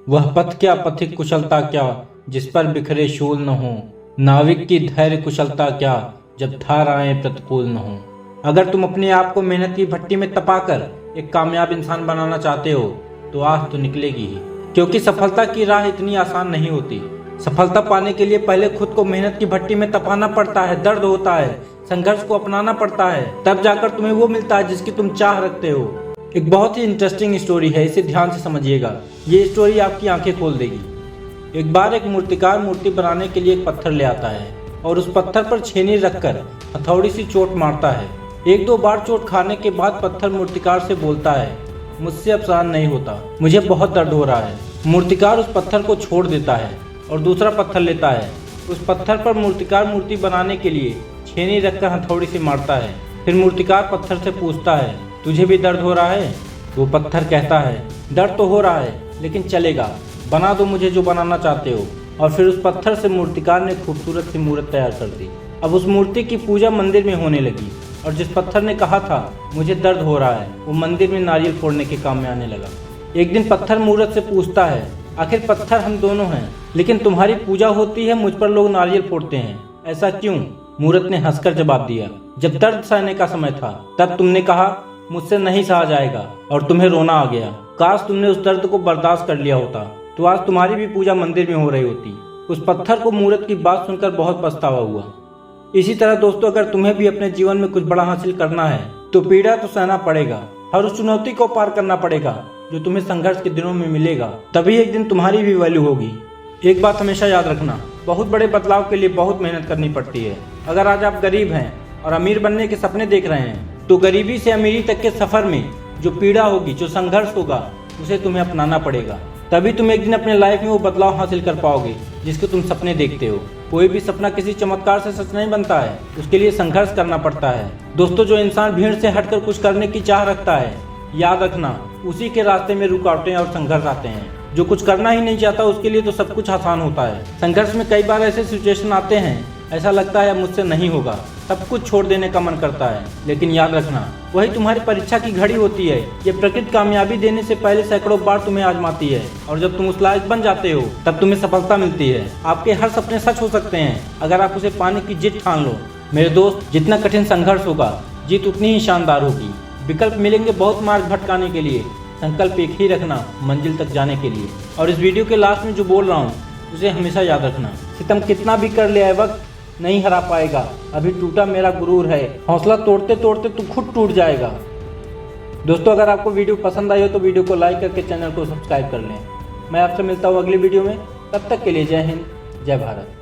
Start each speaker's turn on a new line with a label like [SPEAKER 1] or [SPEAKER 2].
[SPEAKER 1] वह पथ क्या पथिक कुशलता क्या, जिस पर बिखरे शूल न हो। नाविक की धैर्य कुशलता क्या, जब धाराएं प्रतिकूल न हो। अगर तुम अपने आप को मेहनत की भट्टी में तपाकर एक कामयाब इंसान बनाना चाहते हो तो आह तो निकलेगी ही, क्योंकि सफलता की राह इतनी आसान नहीं होती। सफलता पाने के लिए पहले खुद को मेहनत की भट्टी में तपाना पड़ता है, दर्द होता है, संघर्ष को अपनाना पड़ता है, तब जाकर तुम्हें वो मिलता है जिसकी तुम चाह रखते हो। एक बहुत ही इंटरेस्टिंग स्टोरी है, इसे ध्यान से समझिएगा, ये स्टोरी आपकी आंखें खोल देगी। एक बार एक मूर्तिकार मूर्ति बनाने के लिए एक पत्थर ले आता है और उस पत्थर पर छेनी रखकर हथौड़ी सी चोट मारता है। एक दो बार चोट खाने के बाद पत्थर मूर्तिकार से बोलता है, मुझसे अब सहन नहीं होता, मुझे बहुत दर्द हो रहा है। मूर्तिकार उस पत्थर को छोड़ देता है और दूसरा पत्थर लेता है। उस पत्थर पर मूर्तिकार मूर्ति बनाने के लिए छेनी रखकर हथौड़ी से मारता है। फिर मूर्तिकार पत्थर से पूछता है, तुझे भी दर्द हो रहा है? वो पत्थर कहता है, दर्द तो हो रहा है, लेकिन चलेगा, बना दो मुझे जो बनाना चाहते हो। और फिर उस पत्थर से मूर्तिकार ने खूबसूरत सी मूर्त तैयार कर दी। अब उस मूर्ति की पूजा मंदिर में होने लगी और जिस पत्थर ने कहा था मुझे दर्द हो रहा है, वो मंदिर में नारियल फोड़ने के काम में आने लगा। एक दिन पत्थर मूर्त से पूछता है, आखिर पत्थर हम दोनों हैं, लेकिन तुम्हारी पूजा होती है, मुझ पर लोग नारियल फोड़ते हैं, ऐसा क्यों? मूर्त ने हंसकर जवाब दिया, जब दर्द सहने का समय था तब तुमने कहा मुझसे नहीं सहा जाएगा और तुम्हें रोना आ गया। काश तुमने उस दर्द को बर्दाश्त कर लिया होता तो आज तुम्हारी भी पूजा मंदिर में हो रही होती। उस पत्थर को मूर्त की बात सुनकर बहुत पछतावा हुआ। इसी तरह दोस्तों, अगर तुम्हें भी अपने जीवन में कुछ बड़ा हासिल करना है तो पीड़ा तो सहना पड़ेगा, हर उस चुनौती को पार करना पड़ेगा जो तुम्हें संघर्ष के दिनों में मिलेगा, तभी एक दिन तुम्हारी भी वैल्यू होगी। एक बात हमेशा याद रखना, बहुत बड़े बदलाव के लिए बहुत मेहनत करनी पड़ती है। अगर आज आप गरीब हैं और अमीर बनने के सपने देख रहे हैं तो गरीबी से अमीरी तक के सफर में जो पीड़ा होगी, जो संघर्ष होगा, उसे तुम्हें अपनाना पड़ेगा, तभी तुम एक दिन अपने लाइफ में वो बदलाव हासिल कर पाओगे जिसके तुम सपने देखते हो। कोई भी सपना किसी चमत्कार से सच नहीं बनता है, उसके लिए संघर्ष करना पड़ता है। दोस्तों, जो इंसान भीड़ से हटकर कुछ करने की चाह रखता है, याद रखना उसी के रास्ते में रुकावटें और संघर्ष आते हैं। जो कुछ करना ही नहीं चाहता उसके लिए तो सब कुछ आसान होता है। संघर्ष में कई बार ऐसे सिचुएशन आते हैं, ऐसा लगता है मुझसे नहीं होगा, सब कुछ छोड़ देने का मन करता है, लेकिन याद रखना वही तुम्हारी परीक्षा की घड़ी होती है। ये प्रकृति कामयाबी देने से पहले सैकड़ों बार तुम्हें आजमाती है और जब तुम उस लायक बन जाते हो तब तुम्हें सफलता मिलती है। आपके हर सपने सच हो सकते हैं अगर आप उसे पाने की जिद ठान लो। मेरे दोस्त, जितना कठिन संघर्ष होगा जीत उतनी ही शानदार होगी। विकल्प मिलेंगे बहुत मार्ग भटकाने के लिए, संकल्प एक ही रखना मंजिल तक जाने के लिए। और इस वीडियो के लास्ट में जो बोल रहा हूँ उसे हमेशा याद रखना, सितम कितना भी कर ले वक्त नहीं हरा पाएगा, अभी टूटा मेरा गुरूर है, हौसला तोड़ते तोड़ते तू खुद टूट जाएगा। दोस्तों, अगर आपको वीडियो पसंद आई हो तो वीडियो को लाइक करके चैनल को सब्सक्राइब कर लें। मैं आपसे मिलता हूँ अगली वीडियो में, तब तक के लिए जय हिंद, जय भारत।